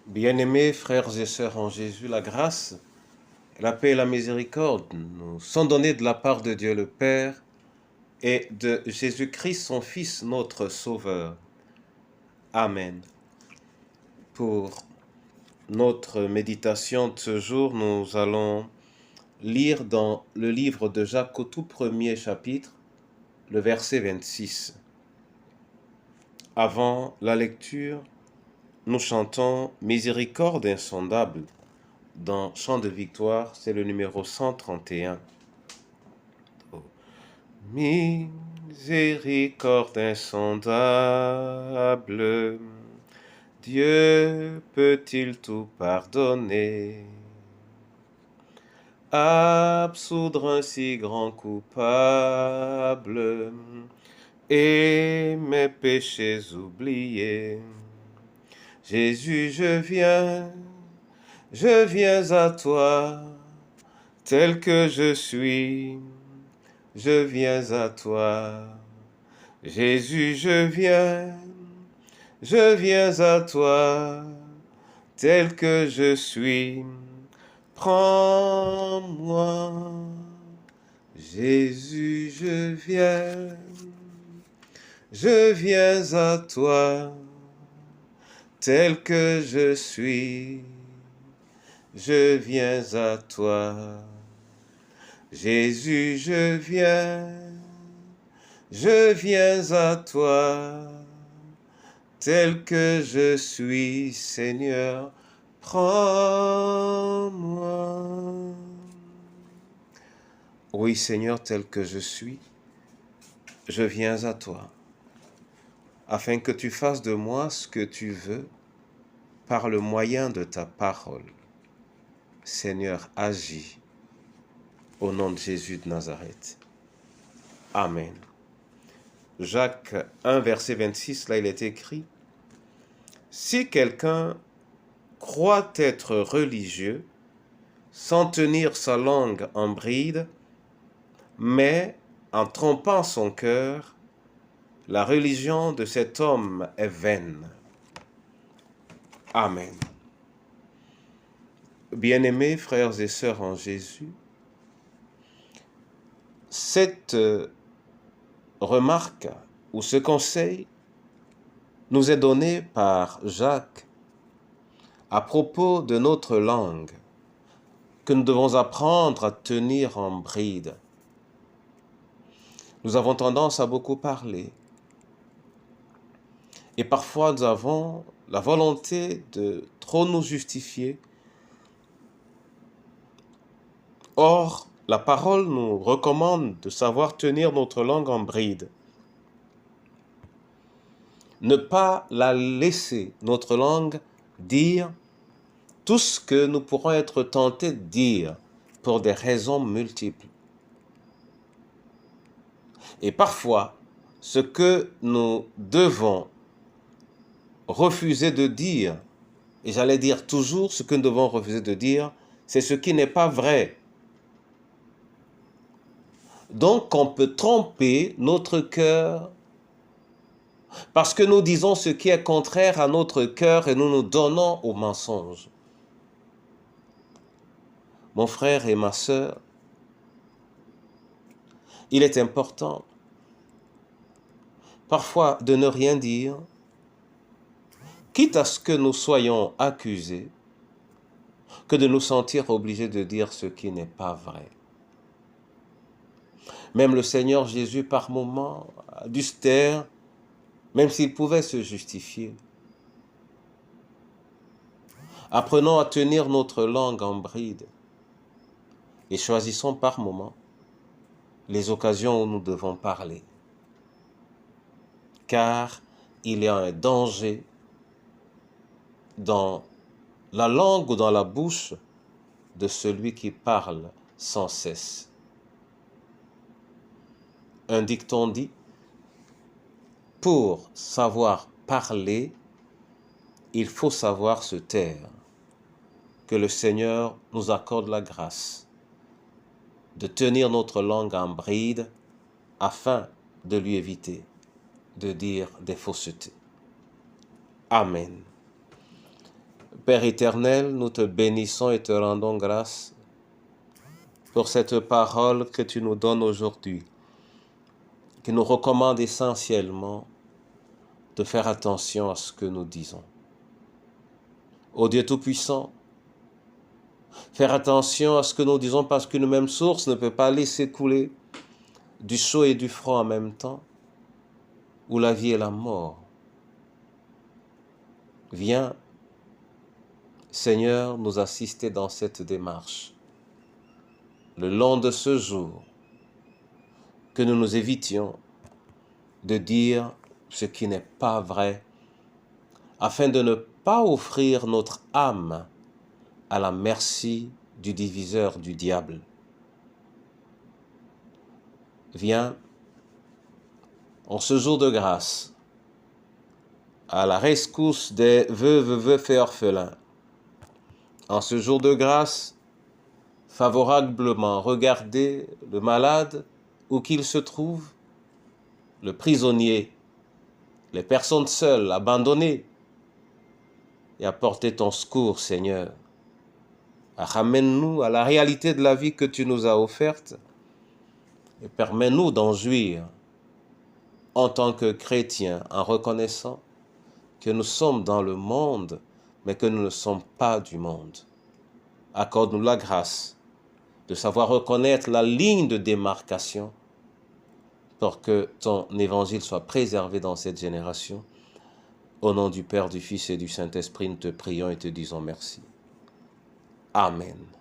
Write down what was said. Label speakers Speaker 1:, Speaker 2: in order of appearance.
Speaker 1: Bien-aimés frères et sœurs en Jésus, la grâce, la paix et la miséricorde nous sont données de la part de Dieu le Père et de Jésus-Christ, son Fils, notre Sauveur. Amen. Pour notre méditation de ce jour, nous allons lire dans le livre de Jacques au tout premier chapitre, le verset 26. Avant la lecture, nous chantons « Miséricorde insondable ». Dans Chant de victoire, c'est le numéro 131. Miséricorde insondable, Dieu peut-il tout pardonner? Absoudre un si grand coupable et mes péchés oublier. Jésus, je viens à toi, tel que je suis, je viens à toi. Jésus, je viens à toi, tel que je suis, prends-moi. Jésus, je viens à toi, tel que je suis, je viens à toi. Jésus, je viens à toi, tel que je suis, Seigneur, prends-moi. Oui, Seigneur, tel que je suis, je viens à toi, afin que tu fasses de moi ce que tu veux par le moyen de ta parole. Seigneur, agis au nom de Jésus de Nazareth. Amen. Jacques 1, verset 26, là il est écrit « Si quelqu'un croit être religieux, sans tenir sa langue en bride, mais en trompant son cœur, la religion de cet homme est vaine. » Amen. Bien-aimés frères et sœurs en Jésus, cette remarque ou ce conseil nous est donné par Jacques à propos de notre langue que nous devons apprendre à tenir en bride. Nous avons tendance à beaucoup parler et parfois nous avons la volonté de trop nous justifier. Or, la parole nous recommande de savoir tenir notre langue en bride. Ne pas la laisser, notre langue, dire tout ce que nous pourrons être tentés de dire pour des raisons multiples. Et parfois, ce que nous devons refuser de dire, et j'allais dire toujours ce que nous devons refuser de dire, c'est ce qui n'est pas vrai. Donc, on peut tromper notre cœur parce que nous disons ce qui est contraire à notre cœur et nous nous donnons au mensonge. Mon frère et ma sœur, il est important parfois de ne rien dire, quitte à ce que nous soyons accusés, que de nous sentir obligés de dire ce qui n'est pas vrai. Même le Seigneur Jésus, par moments, a dû se taire, même s'il pouvait se justifier. Apprenons à tenir notre langue en bride et choisissons par moments les occasions où nous devons parler. Car il y a un danger dans la langue ou dans la bouche de celui qui parle sans cesse. Un dicton dit, pour savoir parler, il faut savoir se taire. Que le Seigneur nous accorde la grâce de tenir notre langue en bride afin de lui éviter de dire des faussetés. Amen. Père éternel, nous te bénissons et te rendons grâce pour cette parole que tu nous donnes aujourd'hui, qui nous recommande essentiellement de faire attention à ce que nous disons. Ô Dieu Tout-Puissant, faire attention à ce que nous disons parce qu'une même source ne peut pas laisser couler du chaud et du froid en même temps, ou la vie et la mort. Viens, Seigneur, nous assister dans cette démarche. Le long de ce jour, que nous nous évitions de dire ce qui n'est pas vrai, afin de ne pas offrir notre âme à la merci du diviseur du diable. Viens, en ce jour de grâce, à la rescousse des veufs et orphelins. En ce jour de grâce, favorablement regarder le malade où qu'il se trouve, le prisonnier, les personnes seules, abandonnées, et apporter ton secours, Seigneur. Ramène-nous à la réalité de la vie que tu nous as offerte et permets-nous d'en jouir en tant que chrétiens, en reconnaissant que nous sommes dans le monde, mais que nous ne sommes pas du monde. Accorde-nous la grâce de savoir reconnaître la ligne de démarcation pour que ton évangile soit préservé dans cette génération. Au nom du Père, du Fils et du Saint-Esprit, nous te prions et te disons merci. Amen.